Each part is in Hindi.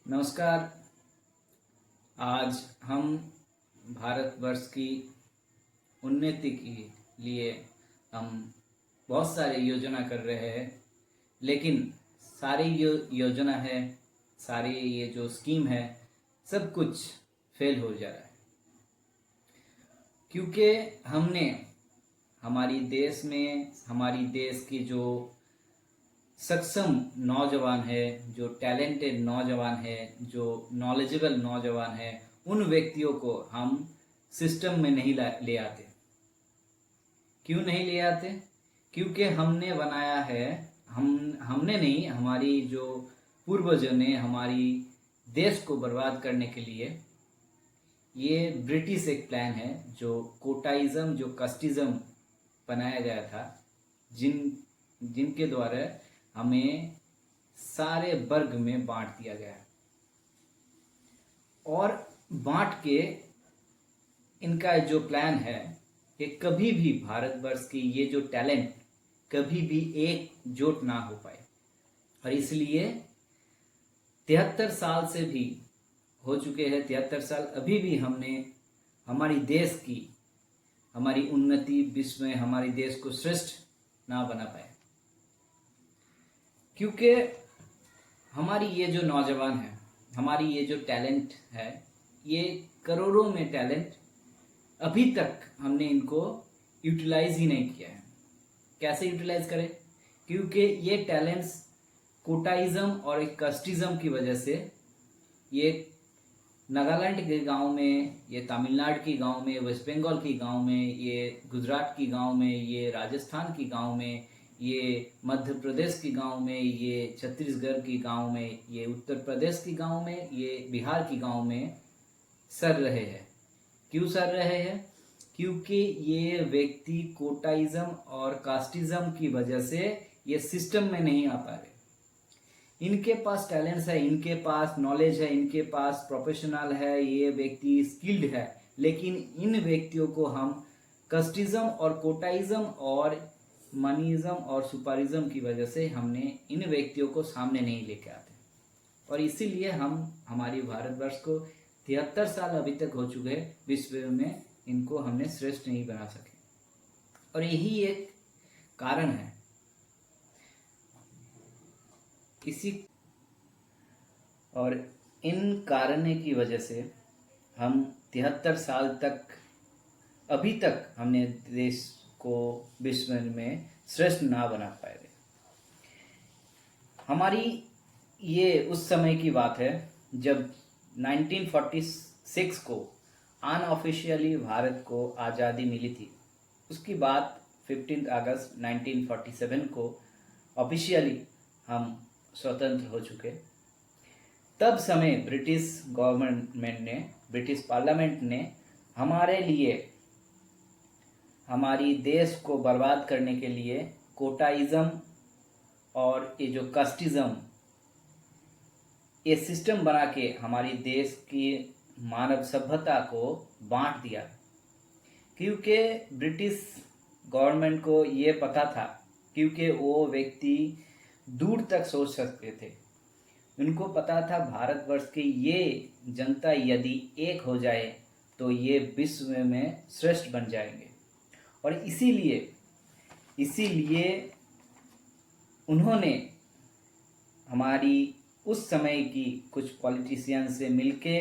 नमस्कार। आज हम भारतवर्ष की उन्नति के लिए हम बहुत सारे योजना कर रहे हैं, लेकिन सारी योजना है, सारी ये जो स्कीम है, सब कुछ फेल हो जा रहा है। क्योंकि हमने हमारी देश की जो सक्षम नौजवान है, जो टैलेंटेड नौजवान है, जो नॉलेजेबल नौजवान है, उन व्यक्तियों को हम सिस्टम में नहीं ले आते। क्यों नहीं ले आते? क्योंकि हमने बनाया है, हमने नहीं, हमारी जो पूर्वजों ने हमारी देश को बर्बाद करने के लिए ये ब्रिटिश एक प्लान है, जो कोटाइज्म, जो कस्टिज्म बनाया गया था, जिनके द्वारा हमें सारे वर्ग में बांट दिया गया है। और बांट के इनका जो प्लान है कि कभी भी भारतवर्ष की ये जो टैलेंट कभी भी एकजुट ना हो पाए। और इसलिए 73 साल से भी हो चुके हैं, 73 साल अभी भी हमने हमारी देश की, हमारी उन्नति विश्व में हमारे देश को श्रेष्ठ ना बना पाए। क्योंकि हमारी ये जो नौजवान है, हमारी ये जो टैलेंट है, ये करोड़ों में टैलेंट, अभी तक हमने इनको यूटिलाइज ही नहीं किया है। कैसे यूटिलाइज करें? क्योंकि ये टैलेंट्स कोटाइज्म और एक कस्टिज्म की वजह से ये नागालैंड के गांव में, ये तमिलनाडु की गांव में, वेस्ट बंगाल की गांव में, ये गुजरात की गांव में, ये राजस्थान की गांव में, ये मध्य प्रदेश की गांव में, ये छत्तीसगढ़ की गांव में, ये उत्तर प्रदेश की गांव में, ये बिहार की गांव में सर रहे हैं। क्यों सर रहे हैं? क्योंकि ये व्यक्ति कोटाइज्म और कास्टिज्म की वजह से ये सिस्टम में नहीं आ पा रहे। इनके पास टैलेंट्स है, इनके पास नॉलेज है, इनके पास प्रोफेशनल है, ये व्यक्ति स्किल्ड है, लेकिन इन व्यक्तियों को हम कस्टिज्म और कोटाइज्म और मनीज्म और सुपारिज्म की वजह से हमने इन व्यक्तियों को सामने नहीं लेके आते। और इसीलिए हम हमारी भारतवर्ष को 73 साल अभी तक हो चुके हैं, विश्व में इनको हमने श्रेष्ठ नहीं बना सके। और यही एक कारण है। और इन कारणों की वजह से हम 73 साल तक, अभी तक हमने देश को विश्व में श्रेष्ठ ना बना पाए। हमारी ये उस समय की बात है जब 1946 को अनऑफिशियली भारत को आज़ादी मिली थी। उसकी बाद 15 अगस्त 1947 को ऑफिशियली हम स्वतंत्र हो चुके। तब समय ब्रिटिश गवर्नमेंट ने, ब्रिटिश पार्लियामेंट ने हमारे लिए, हमारी देश को बर्बाद करने के लिए कोटाइज्म और ये जो कस्टिज्म, ये सिस्टम बना के हमारी देश की मानव सभ्यता को बांट दिया। क्योंकि ब्रिटिश गवर्नमेंट को ये पता था, क्योंकि वो व्यक्ति दूर तक सोच सकते थे। उनको पता था भारतवर्ष की ये जनता यदि एक हो जाए तो ये विश्व में श्रेष्ठ बन जाएंगे। और इसीलिए उन्होंने हमारी उस समय की कुछ पॉलिटिशियन से मिलके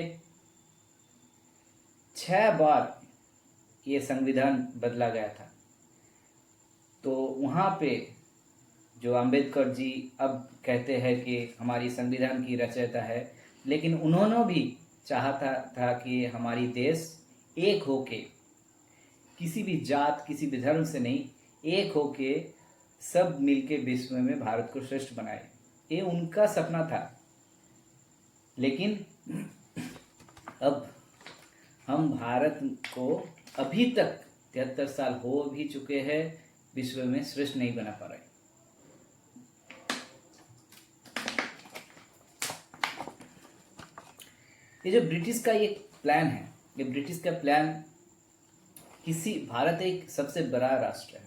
6 बार ये संविधान बदला गया था। तो वहाँ पे जो अंबेडकर जी अब कहते हैं कि हमारी संविधान की रचयिता है, लेकिन उन्होंने भी चाहता था कि हमारी देश एक होके, किसी भी जात, किसी भी धर्म से नहीं, एक होके सब मिलके विश्व में भारत को श्रेष्ठ बनाए। ये उनका सपना था। लेकिन अब हम भारत को अभी तक 73 साल हो भी चुके हैं, विश्व में श्रेष्ठ नहीं बना पा रहे। ये जो ब्रिटिश का ये प्लान है, ये ब्रिटिश का प्लान, भारत एक सबसे बड़ा राष्ट्र है,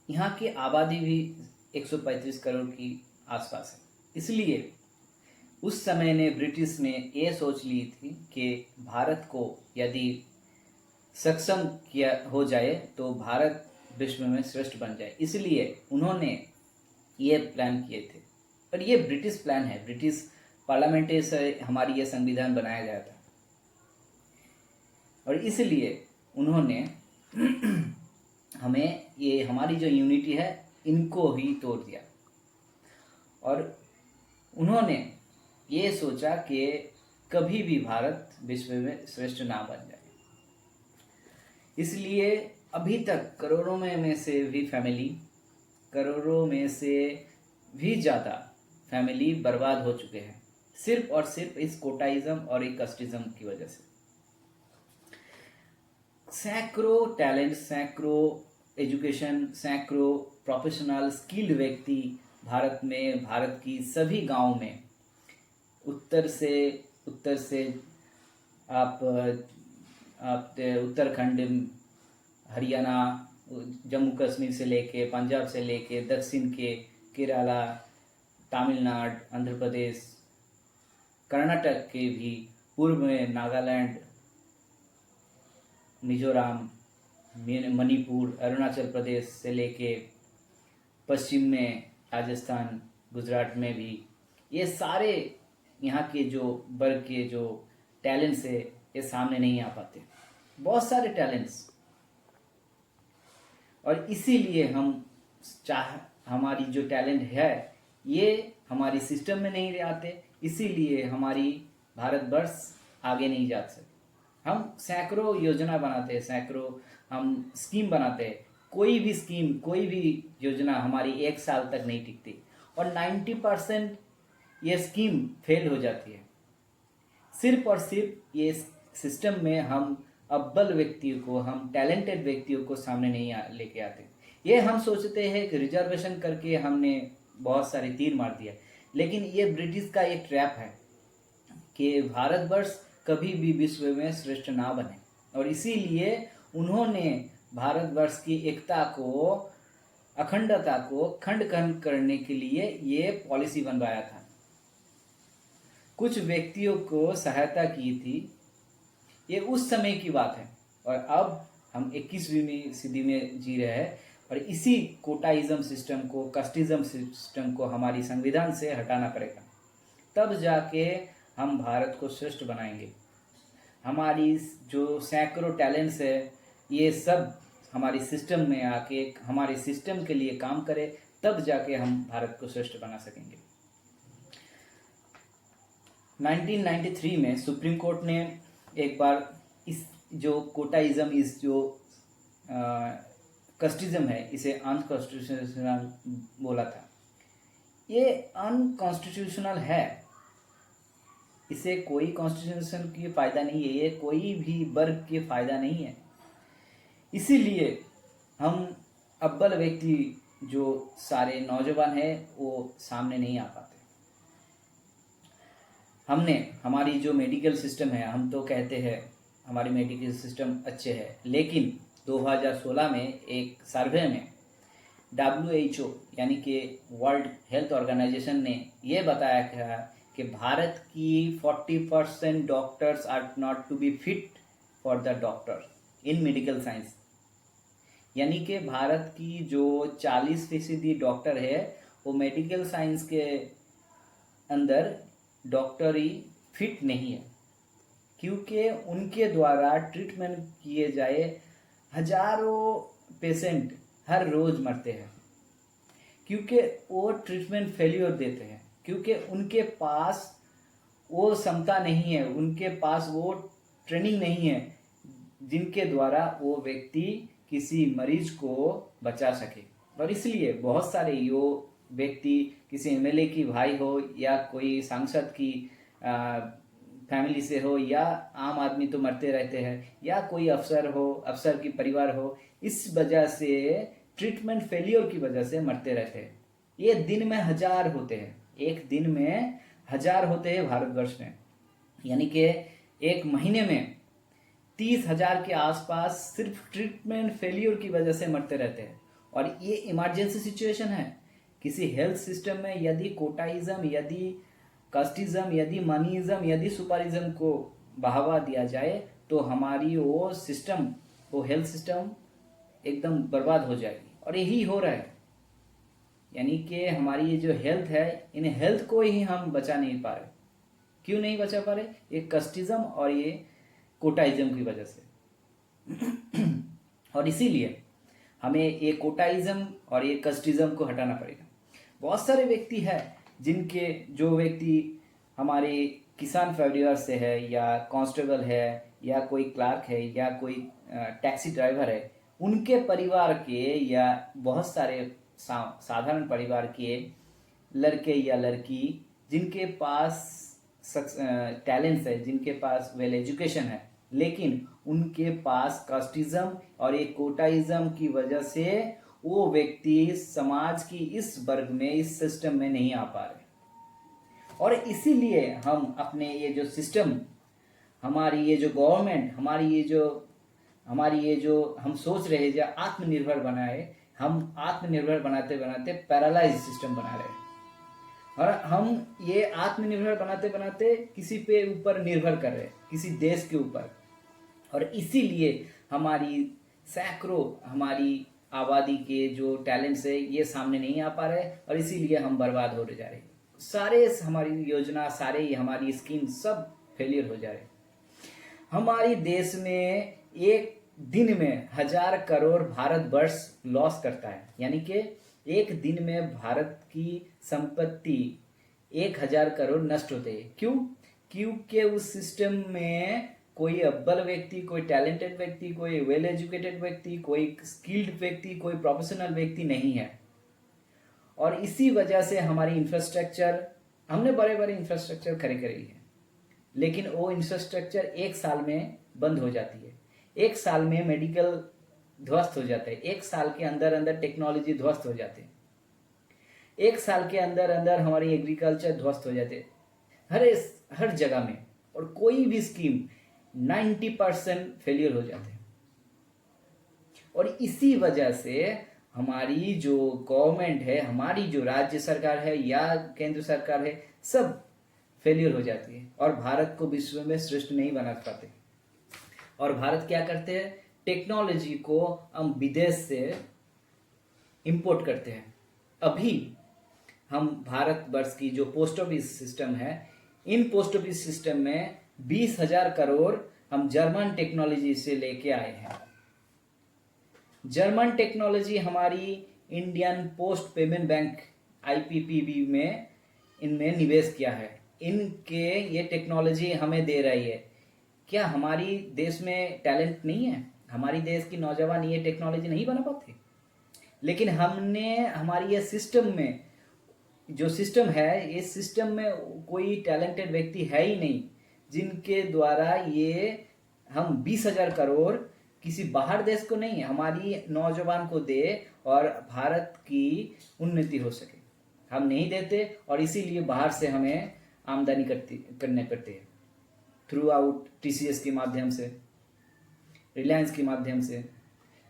यहाँ की आबादी भी 135 करोड़ की आसपास है। इसलिए उस समय ने ब्रिटिश ने ये सोच ली थी कि भारत को यदि सक्षम किया हो जाए तो भारत विश्व में श्रेष्ठ बन जाए, इसलिए उन्होंने ये प्लान किए थे। पर ये ब्रिटिश प्लान है, ब्रिटिश पार्लियामेंट से हमारी ये संविधान बनाया गया था, और इसलिए उन्होंने हमें ये हमारी जो यूनिटी है इनको ही तोड़ दिया, और उन्होंने ये सोचा कि कभी भी भारत विश्व में श्रेष्ठ ना बन जाए। इसलिए अभी तक करोड़ों में से भी फैमिली, करोड़ों में से भी ज़्यादा फैमिली बर्बाद हो चुके हैं, सिर्फ और सिर्फ इस कोटाइज्म और एक कस्टिज्म की वजह से। सैकड़ों टैलेंट, सैकड़ों एजुकेशन, सैकड़ों प्रोफेशनल स्किल्ड व्यक्ति भारत में, भारत की सभी गांवों में, उत्तर से आप उत्तराखंड, हरियाणा, जम्मू कश्मीर से लेके, पंजाब से लेके, दक्षिण के केरला, तमिलनाडु, आंध्र प्रदेश, कर्नाटक के भी, पूर्व में नागालैंड, मिजोरम, मणिपुर, अरुणाचल प्रदेश से लेके पश्चिम में राजस्थान, गुजरात में भी, ये सारे यहाँ के जो वर्ग के जो टैलेंट्स है ये सामने नहीं आ पाते, बहुत सारे टैलेंट्स। और इसीलिए हमारी जो टैलेंट है ये हमारी सिस्टम में नहीं आते, इसीलिए हमारी भारतवर्ष आगे नहीं जा सकते। हम सैकड़ों योजना बनाते हैं, सैकड़ों हम स्कीम बनाते हैं, कोई भी स्कीम, कोई भी योजना हमारी 1 साल तक नहीं टिकती, और 90% ये स्कीम फेल हो जाती है। सिर्फ और सिर्फ ये सिस्टम में हम अव्वल व्यक्तियों को, हम टैलेंटेड व्यक्तियों को सामने नहीं लेके आते। ये हम सोचते हैं कि रिजर्वेशन करके हमने बहुत सारे तीर मार दिया, लेकिन ये ब्रिटिश का एक ट्रैप है कि भारतवर्ष कभी भी विश्व में श्रेष्ठ ना बने, और इसीलिए उन्होंने भारतवर्ष की एकता को, अखंडता को खंड करने के लिए ये पॉलिसी बनवाया था। कुछ व्यक्तियों को सहायता की थी, ये उस समय की बात है, और अब हम 21वीं सदी में जी रहे हैं, और इसी कोटाइज्म सिस्टम को, कस्टिज्म सिस्टम को हमारी संविधान से हटाना पड़ेगा, तब जाके हम भारत को श्रेष्ठ बनाएंगे। हमारी जो सैकड़ों टैलेंट्स है ये सब हमारी सिस्टम में आके हमारे सिस्टम के लिए काम करे, तब जाके हम भारत को श्रेष्ठ बना सकेंगे। 1993 में सुप्रीम कोर्ट ने एक बार इस जो कोटाइज्म, इस जो कस्टिज्म है, इसे अनकॉन्स्टिट्यूशनल बोला था। ये अनकॉन्स्टिट्यूशनल है, इसे कोई कॉन्स्टिट्यूशन की फ़ायदा नहीं है, ये कोई भी वर्ग की फ़ायदा नहीं है। इसीलिए हम अव्वल व्यक्ति जो सारे नौजवान हैं वो सामने नहीं आ पाते। हमने हमारी जो मेडिकल सिस्टम है, हम तो कहते हैं हमारी मेडिकल सिस्टम अच्छे है, लेकिन 2016 में एक सर्वे में WHO यानी कि वर्ल्ड हेल्थ ऑर्गेनाइजेशन ने ये बताया था कि भारत की 40% doctors are not to be fit for the doctor in medical science. यानी कि भारत की जो 40% डॉक्टर है वो मेडिकल साइंस के अंदर डॉक्टरी फिट नहीं है, क्योंकि उनके द्वारा ट्रीटमेंट किए जाए हजारों पेशेंट हर रोज़ मरते हैं, क्योंकि वो ट्रीटमेंट फेल्योर देते हैं, क्योंकि उनके पास वो क्षमता नहीं है, उनके पास वो ट्रेनिंग नहीं है जिनके द्वारा वो व्यक्ति किसी मरीज को बचा सके। और इसलिए बहुत सारे यो व्यक्ति किसी MLA की भाई हो या कोई सांसद की फैमिली से हो या आम आदमी तो मरते रहते हैं, या कोई अफसर हो, अफसर की परिवार हो, इस वजह से ट्रीटमेंट फेलियर की वजह से मरते रहते हैं। ये दिन में 1000 होते हैं, एक दिन में 1000 होते हैं भारतवर्ष में, यानी कि एक महीने में 30,000 के आसपास सिर्फ ट्रीटमेंट फेलियर की वजह से मरते रहते हैं। और ये इमरजेंसी सिचुएशन है। किसी हेल्थ सिस्टम में यदि कोटाइज्म, यदि कास्टिज्म, यदि मनीज्म, यदि सुपारिज्म को बढ़ावा दिया जाए तो हमारी वो सिस्टम, वो हेल्थ सिस्टम एकदम बर्बाद हो जाएगी। और यही हो रहा है, यानी कि हमारी ये जो हेल्थ है, इन हेल्थ को ही हम बचा नहीं पा रहे। क्यों नहीं बचा पा रहे? ये कास्टिज्म और ये कोटाइज्म की वजह से। और इसीलिए हमें ये कोटाइज्म और ये कास्टिज्म को हटाना पड़ेगा। बहुत सारे व्यक्ति हैं जिनके, जो व्यक्ति हमारे किसान परिवार से है, या कांस्टेबल है, या कोई क्लार्क है, या कोई टैक्सी ड्राइवर है, उनके परिवार के या बहुत सारे साधारण परिवार के लड़के या लड़की जिनके पास टैलेंट्स है, जिनके पास वेल एजुकेशन है, लेकिन उनके पास कास्टिज्म और एक कोटाइज्म की वजह से वो व्यक्ति समाज की इस वर्ग में, इस सिस्टम में नहीं आ पा रहे। और इसीलिए हम अपने ये जो सिस्टम, हमारी ये जो गवर्नमेंट, हमारी ये जो हम सोच रहे हैं जो आत्मनिर्भर बनाए, हम आत्मनिर्भर बनाते बनाते पैरालाइज सिस्टम बना रहे हैं। और हम ये आत्मनिर्भर बनाते बनाते किसी पे ऊपर निर्भर कर रहे हैं, किसी देश के ऊपर। और इसीलिए हमारी सैकड़ों, हमारी आबादी के जो टैलेंट्स है ये सामने नहीं आ पा रहे, और इसीलिए हम बर्बाद हो जा रहे हैं। सारे हमारी योजना, सारे हमारी स्कीम सब फेलियर हो जा रहे हैं। हमारी देश में एक दिन में 1000 करोड़ भारतवर्ष लॉस करता है, यानी कि एक दिन में भारत की संपत्ति 1000 करोड़ नष्ट होते हैं। क्यों? क्योंकि उस सिस्टम में कोई अव्वल व्यक्ति, कोई टैलेंटेड व्यक्ति, कोई वेल एजुकेटेड व्यक्ति, कोई स्किल्ड व्यक्ति, कोई प्रोफेशनल व्यक्ति नहीं है। और इसी वजह से हमारी इंफ्रास्ट्रक्चर, हमने बड़े बड़े इंफ्रास्ट्रक्चर खड़े करे हैं, लेकिन वो इंफ्रास्ट्रक्चर एक साल में बंद हो जाती है, एक साल में मेडिकल ध्वस्त हो जाता है, एक साल के अंदर अंदर टेक्नोलॉजी ध्वस्त हो जाते हैं, एक साल के अंदर अंदर हमारी एग्रीकल्चर ध्वस्त हो जाते हैं, हर जगह में। और कोई भी स्कीम 90% फेलियर हो जाते हैं। और इसी वजह से हमारी जो गवर्नमेंट है, हमारी जो राज्य सरकार है या केंद्र सरकार है, सब फेलियर हो जाती है और भारत को विश्व में श्रेष्ठ नहीं बना पाते। और भारत क्या करते हैं? टेक्नोलॉजी को हम विदेश से इंपोर्ट करते हैं। अभी हम भारतवर्ष की जो पोस्ट ऑफिस सिस्टम है, इन पोस्ट ऑफिस सिस्टम में 20,000 करोड़ हम जर्मन टेक्नोलॉजी से लेके आए हैं। जर्मन टेक्नोलॉजी हमारी Indian post payment bank IPPB में इनमें निवेश किया है। इनके ये टेक्नोलॉजी हमें दे रही है। क्या हमारी देश में टैलेंट नहीं है? हमारी देश की नौजवान ये टेक्नोलॉजी नहीं बना पाते? लेकिन हमने हमारी ये सिस्टम में, जो सिस्टम है, ये सिस्टम में कोई टैलेंटेड व्यक्ति है ही नहीं जिनके द्वारा ये हम 20,000 करोड़ किसी बाहर देश को नहीं, हमारी नौजवान को दे और भारत की उन्नति हो सके। हम नहीं देते और इसीलिए बाहर से हमें आमदनी करने पड़ती है, थ्रू आउट TCS के माध्यम से, रिलायंस के माध्यम से,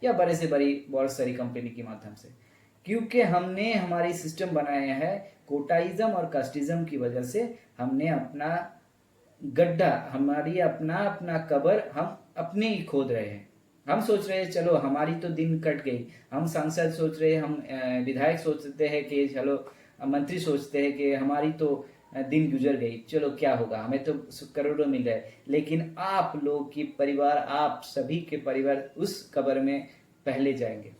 या बड़े से बड़ी बहुत सारी कंपनी के माध्यम से। क्योंकि हमने हमारी सिस्टम बनाया है कोटाइज्म और कास्टिज्म की वजह से। हमने अपना गड्ढा, हमारी अपना कब्र हम अपने ही खोद रहे हैं। हम सोच रहे हैं चलो हमारी तो दिन कट गई, हम सांसद सोच रहे हैं, हम विधायक सोचते हैं कि चलो, मंत्री सोचते हैं कि हमारी तो दिन गुजर गई, चलो क्या होगा, हमें तो करोड़ों मिल रहे। लेकिन आप लोग की परिवार, आप सभी के परिवार उस कब्र में पहले जाएंगे,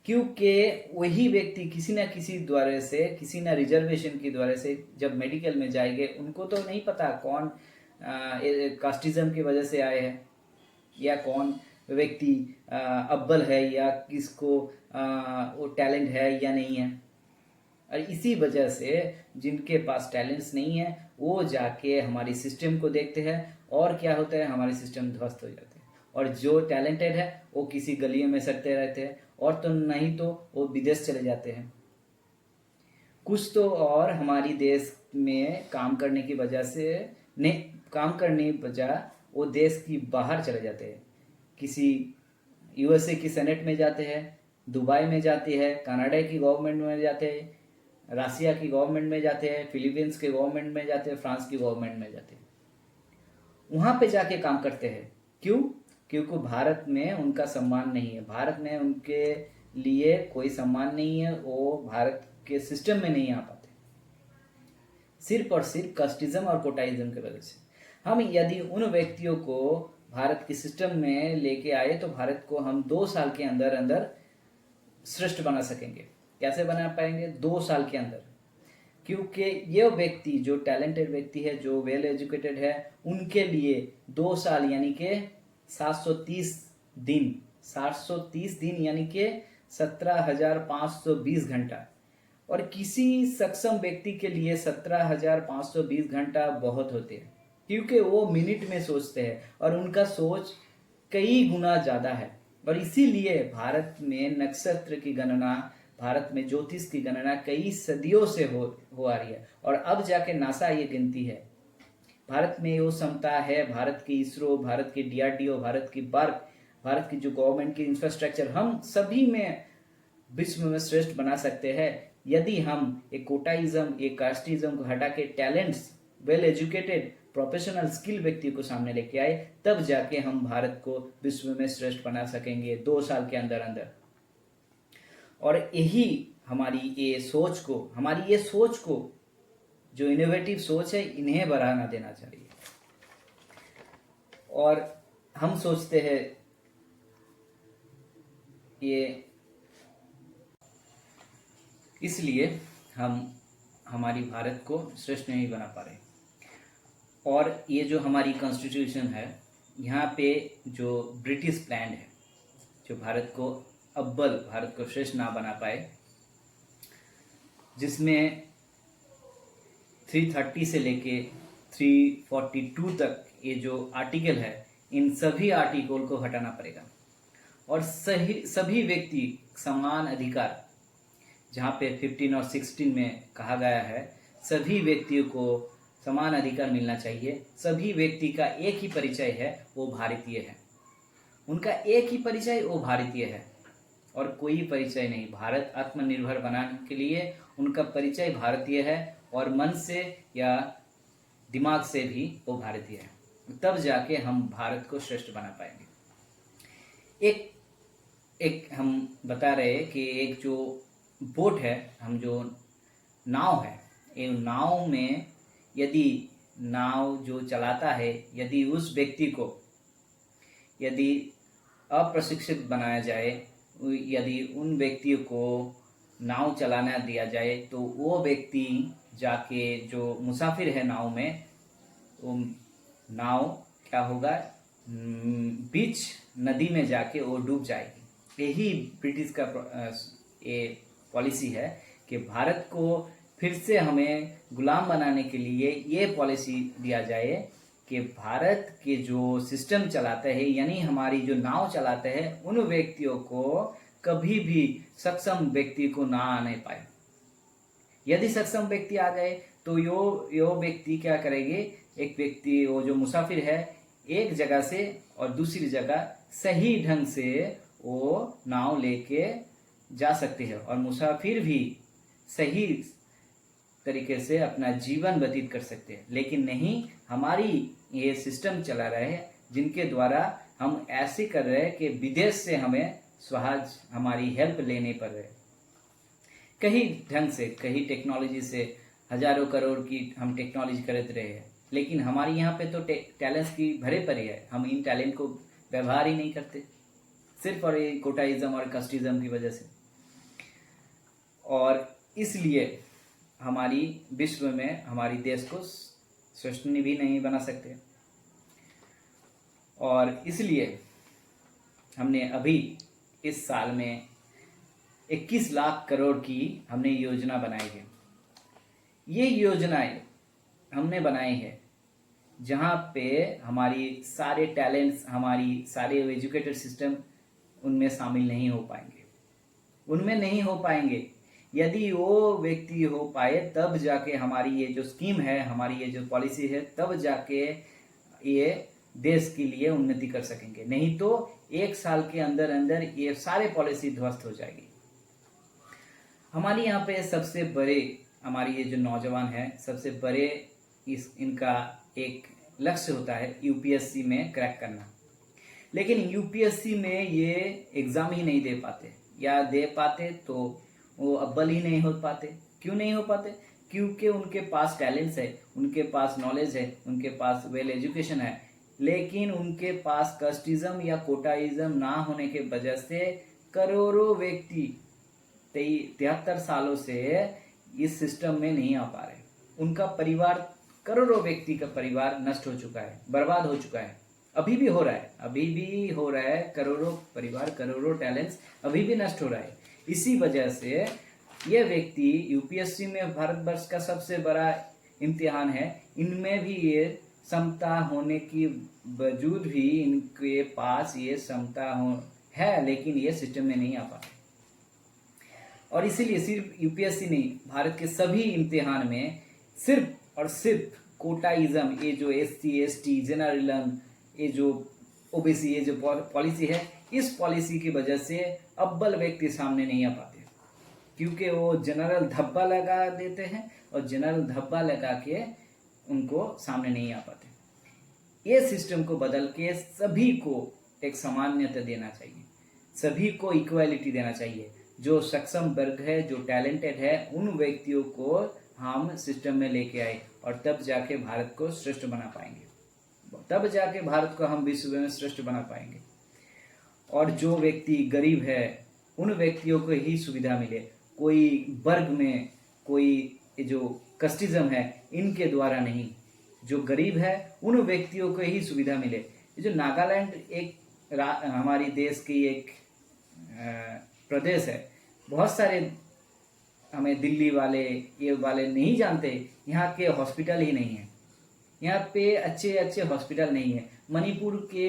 क्योंकि वही व्यक्ति किसी ना किसी द्वारा से, किसी ना रिजर्वेशन की द्वारा से जब मेडिकल में जाएंगे, उनको तो नहीं पता कौन कास्टिज्म की वजह से आए हैं या कौन व्यक्ति अव्वल है या किसको वो टैलेंट है या नहीं है। और इसी वजह से जिनके पास टैलेंट्स नहीं है वो जाके हमारी सिस्टम को देखते हैं और क्या होता है, हमारे सिस्टम ध्वस्त हो जाते हैं। और जो टैलेंटेड है वो किसी गलियों में सड़ते रहते हैं, और तो नहीं तो वो विदेश चले जाते हैं। कुछ तो और हमारी देश में काम करने की वजह से नहीं, काम करने की बजाय वो देश की बाहर चले जाते हैं, किसी USA की सेनेट में जाते हैं, दुबई में जाते हैं, कनाडा की गवर्नमेंट में जाते हैं, रसिया की गवर्नमेंट में जाते हैं, फिलीपींस के गवर्नमेंट में जाते हैं, फ्रांस की गवर्नमेंट में जाते हैं, वहां पे जाके काम करते हैं। क्यों? क्योंकि भारत में उनका सम्मान नहीं है, भारत में उनके लिए कोई सम्मान नहीं है, वो भारत के सिस्टम में नहीं आ पाते, सिर्फ और सिर्फ कास्टिज्म और कोटाइज्म की वजह से। हम यदि उन व्यक्तियों को भारत के सिस्टम में लेके आए तो भारत को हम 2 साल के अंदर अंदर श्रेष्ठ बना सकेंगे। कैसे बना पाएंगे? 2 साल के अंदर। क्योंकि ये व्यक्ति जो टैलेंटेड व्यक्ति है, जो वेल एजुकेटेड है, उनके लिए 2 साल यानी कि 730 दिन यानी कि 17,520 घंटा, और किसी सक्षम व्यक्ति के लिए 17,520 घंटा बहुत होते हैं, क्योंकि वो मिनट में सोचते हैं और उनका सोच कई गुना ज़्यादा है। और इसीलिए भारत में नक्षत्र की गणना, भारत में ज्योतिष की गणना कई सदियों से हो आ रही है, और अब जाके नासा ये गिनती है। भारत में वो क्षमता है, भारत की इसरो, भारत की DRDO, भारत की बार्क, भारत की जो गवर्नमेंट की इंफ्रास्ट्रक्चर, हम सभी में विश्व में श्रेष्ठ बना सकते हैं यदि हम एक कोटाइज्म, एक कास्टिज्म को हटा के talents, well educated, professional skill व्यक्ति को सामने लेके आए, तब जाके हम भारत को विश्व में श्रेष्ठ बना सकेंगे 2 साल के अंदर अंदर। और यही हमारी ये सोच को जो इनोवेटिव सोच है, इन्हें बढ़ाना देना चाहिए। और हम सोचते हैं ये, इसलिए हम हमारी भारत को श्रेष्ठ नहीं बना पा रहे। और ये जो हमारी कॉन्स्टिट्यूशन है, यहाँ पे जो ब्रिटिश प्लान है, जो भारत को श्रेष्ठ ना बना पाए, जिसमें 330 से लेके 342 तक ये जो आर्टिकल है, इन सभी आर्टिकल को हटाना पड़ेगा। और सभी व्यक्ति समान अधिकार, जहाँ पे 15 और 16 में कहा गया है, सभी व्यक्तियों को समान अधिकार मिलना चाहिए। सभी व्यक्ति का एक ही परिचय है, वो भारतीय है। उनका एक ही परिचय, वो भारतीय है, और कोई परिचय नहीं। भारत आत्मनिर्भर बनाने के लिए उनका परिचय भारतीय है, और मन से या दिमाग से भी वो भारतीय है। तब जाके हम भारत को श्रेष्ठ बना पाएंगे। एक हम बता रहे हैं कि एक जो बोट है, हम जो नाव है, ये नाव में यदि नाव जो चलाता है, यदि उस व्यक्ति को यदि अप्रशिक्षित बनाया जाए, यदि उन व्यक्तियों को नाव चलाना दिया जाए, तो वो व्यक्ति जाके जो मुसाफिर है नाव में, वो नाव क्या होगा, बीच नदी में जाके वो डूब जाएगी। यही ब्रिटिश का ये पॉलिसी है कि भारत को फिर से हमें गुलाम बनाने के लिए ये पॉलिसी दिया जाए कि भारत के जो सिस्टम चलाते हैं, यानी हमारी जो नाव चलाते हैं, उन व्यक्तियों को कभी भी सक्षम व्यक्ति को ना आने पाए। यदि सक्षम व्यक्ति आ गए तो यो व्यक्ति क्या करेंगे, एक व्यक्ति, वो जो मुसाफिर है, एक जगह से और दूसरी जगह सही ढंग से वो नाव लेके जा सकते हैं, और मुसाफिर भी सही तरीके से अपना जीवन व्यतीत कर सकते हैं। लेकिन नहीं, हमारी ये सिस्टम चला रहे हैं जिनके द्वारा हम ऐसे कर रहे हैं कि विदेश से हमें सहज हमारी हेल्प लेने पड़ रहे, कहीं ढंग से, कहीं टेक्नोलॉजी से, हजारों करोड़ की हम टेक्नोलॉजी करते रहे हैं, लेकिन हमारे यहाँ पे तो टैलेंट्स की भरे पड़ी है। हम इन टैलेंट को व्यवहार ही नहीं करते, सिर्फ और ये कोटाइज्म और कास्टिज्म की वजह से। और इसलिए हमारी विश्व में हमारी देश को श्रेष्ठ भी नहीं बना सकते। और इसलिए हमने अभी इस साल में 21 लाख करोड़ की हमने योजना बनाई है। ये योजनाएं हमने बनाई है जहाँ पे हमारी सारे टैलेंट्स, हमारी सारे एजुकेटेड सिस्टम उनमें शामिल नहीं हो पाएंगे। यदि वो व्यक्ति हो पाए, तब जाके हमारी ये जो स्कीम है, हमारी ये जो पॉलिसी है, तब जाके ये देश के लिए उन्नति कर सकेंगे। नहीं तो 1 साल के अंदर अंदर ये सारे पॉलिसी ध्वस्त हो जाएगी। हमारे यहाँ पे सबसे बड़े, हमारी ये जो नौजवान है, सबसे बड़े इनका एक लक्ष्य होता है यूपीएससी में क्रैक करना। लेकिन यूपीएससी में ये एग्ज़ाम ही नहीं दे पाते, या दे पाते तो वो अव्वल ही नहीं हो पाते। क्यों नहीं हो पाते? क्योंकि उनके पास टैलेंट्स है, उनके पास नॉलेज है, उनके पास वेल एजुकेशन है, लेकिन उनके पास कास्टिज्म या कोटाइज्म ना होने के वजह से करोड़ों व्यक्ति 73 सालों से इस सिस्टम में नहीं आ पा रहे। उनका परिवार, करोड़ों व्यक्ति का परिवार नष्ट हो चुका है, बर्बाद हो चुका है। अभी भी हो रहा है, अभी भी हो रहा है। करोड़ों परिवार, करोड़ों टैलेंट्स अभी भी नष्ट हो रहा है। इसी वजह से ये व्यक्ति, यूपीएससी में भारतवर्ष का सबसे बड़ा इम्तिहान है, इनमें भी ये क्षमता होने की वजूद भी इनके पास ये क्षमता है, लेकिन ये सिस्टम में नहीं आ पाते। और इसीलिए सिर्फ यूपीएससी नहीं, भारत के सभी इम्तिहान में सिर्फ और सिर्फ कोटाइज्म, ये जो एससी एसटी जनरल, ये जो ओबीसी, ये जो पॉलिसी है, इस पॉलिसी की वजह से अव्वल व्यक्ति सामने नहीं आ पाते, क्योंकि वो जनरल धब्बा लगा देते हैं और जनरल धब्बा लगा के उनको सामने नहीं आ पाते। ये सिस्टम को बदल के सभी को एक सामान्यता देना चाहिए, सभी को इक्वालिटी देना चाहिए। जो सक्षम वर्ग है, जो टैलेंटेड है, उन व्यक्तियों को हम सिस्टम में लेके आए, और तब जाके भारत को श्रेष्ठ बना पाएंगे, तब जाके भारत को हम विश्व में श्रेष्ठ बना पाएंगे। और जो व्यक्ति गरीब है, उन व्यक्तियों को ही सुविधा मिले, कोई वर्ग में कोई जो कस्टिज्म है इनके द्वारा नहीं। जो गरीब है उन व्यक्तियों को ही सुविधा मिले। जो नागालैंड एक हमारी देश की एक प्रदेश है, बहुत सारे हमें दिल्ली वाले ये वाले नहीं जानते, यहाँ के हॉस्पिटल ही नहीं है, यहाँ पे अच्छे अच्छे हॉस्पिटल नहीं है। मणिपुर के,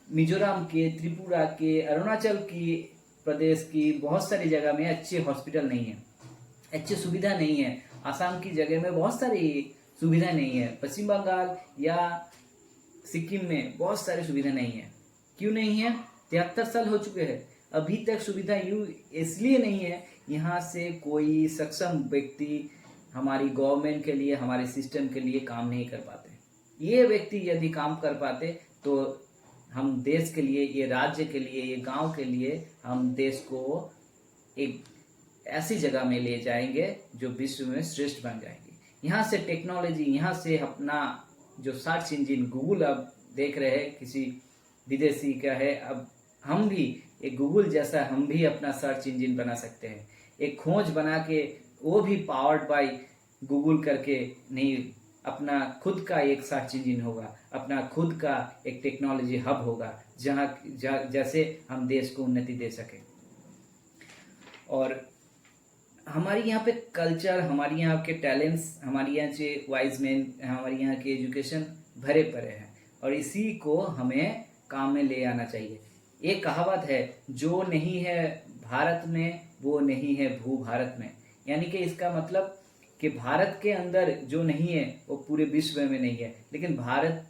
मिजोरम के, त्रिपुरा के, अरुणाचल की प्रदेश की बहुत सारी जगह में अच्छे हॉस्पिटल नहीं है, अच्छी सुविधा नहीं है। आसाम की जगह में बहुत सारी सुविधा नहीं है, पश्चिम बंगाल या सिक्किम में बहुत सारी सुविधा नहीं है। क्यों नहीं है? 73 साल हो चुके हैं, अभी तक सुविधा इसलिए नहीं है, यहाँ से कोई सक्षम व्यक्ति हमारी गवर्नमेंट के लिए, हमारे सिस्टम के लिए काम नहीं कर पाते। ये व्यक्ति यदि काम कर पाते तो हम देश के लिए, ये राज्य के लिए, ये गांव के लिए हम देश को एक ऐसी जगह में ले जाएंगे जो विश्व में श्रेष्ठ बन जाएंगे। यहाँ से टेक्नोलॉजी, यहाँ से अपना जो सर्च इंजिन गूगल, अब देख रहे हैं किसी विदेशी का है, अब हम भी एक गूगल जैसा हम भी अपना सर्च इंजिन बना सकते हैं। एक खोज बना के, वो भी पावर्ड बाय गूगल करके नहीं, अपना खुद का एक सर्च इंजिन होगा, अपना खुद का एक टेक्नोलॉजी हब होगा, जैसे हम देश को उन्नति दे सके। और हमारे यहाँ पे कल्चर, हमारे यहाँ के टैलेंट्स, हमारे यहाँ के वाइज मैन, हमारे यहाँ के एजुकेशन भरे पड़े हैं, और इसी को हमें काम में ले आना चाहिए। एक कहावत है, जो नहीं है भारत में वो नहीं है भू भारत में, यानी कि इसका मतलब कि भारत के अंदर जो नहीं है वो पूरे विश्व में नहीं है। लेकिन भारत,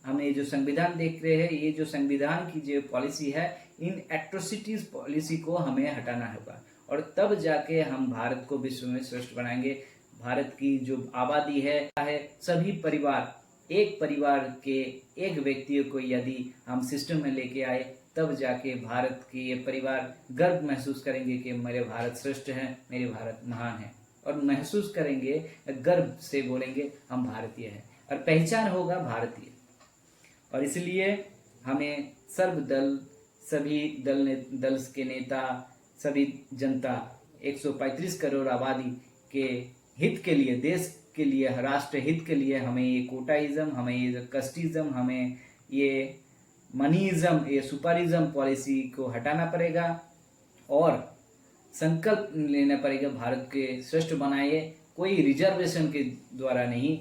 हमें ये जो संविधान देख रहे हैं, ये जो संविधान की जो पॉलिसी है, इन एट्रोसिटीज पॉलिसी को हमें हटाना होगा, और तब जाके हम भारत को विश्व में श्रेष्ठ बनाएंगे। भारत की जो आबादी है सभी परिवार, एक परिवार के एक व्यक्ति को यदि हम सिस्टम में लेके आए, तब जाके भारत के ये परिवार गर्व महसूस करेंगे कि मेरे भारत श्रेष्ठ है, मेरे भारत महान है, और महसूस करेंगे, गर्व से बोलेंगे हम भारतीय हैं, और पहचान होगा भारतीय। और इसलिए हमें सर्वदल, सभी दल के नेता, सभी जनता, 135 करोड़ आबादी के हित के लिए, देश के लिए, राष्ट्र हित के लिए हमें ये कोटाइज्म, हमें ये कस्टिज्म, हमें ये मनीज्म, ये सुपरिज्म पॉलिसी को हटाना पड़ेगा, और संकल्प लेना पड़ेगा भारत के श्रेष्ठ बनाए। कोई रिजर्वेशन के द्वारा नहीं,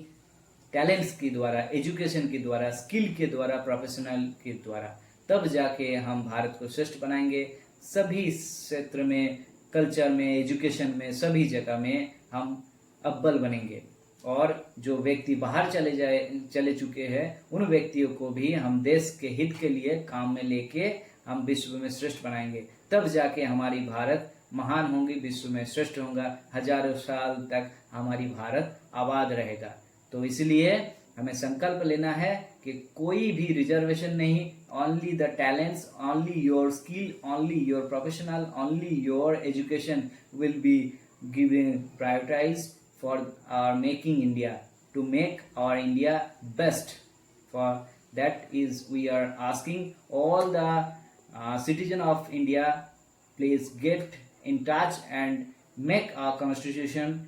टैलेंट्स के द्वारा, एजुकेशन के द्वारा, स्किल के द्वारा, प्रोफेशनल के द्वारा, तब जाके हम भारत को श्रेष्ठ बनाएंगे। सभी क्षेत्र में, कल्चर में, एजुकेशन में, सभी जगह में हम अव्वल बनेंगे, और जो व्यक्ति बाहर चले चुके हैं, उन व्यक्तियों को भी हम देश के हित के लिए काम में लेके हम विश्व में श्रेष्ठ बनाएंगे। तब जाके हमारी भारत महान होंगी, विश्व में श्रेष्ठ होगा, हजारों साल तक हमारी भारत आबाद रहेगा। तो इसलिए हमें संकल्प लेना है कि कोई भी रिजर्वेशन नहीं, only the talents, only your skill, only your professional, only your education will be given prioritize for our making India, to make our India best. For that is we are asking all the citizen of India, please get in touch and make our constitution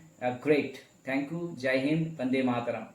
great. Thank you. Jai Hind. Vande Mataram.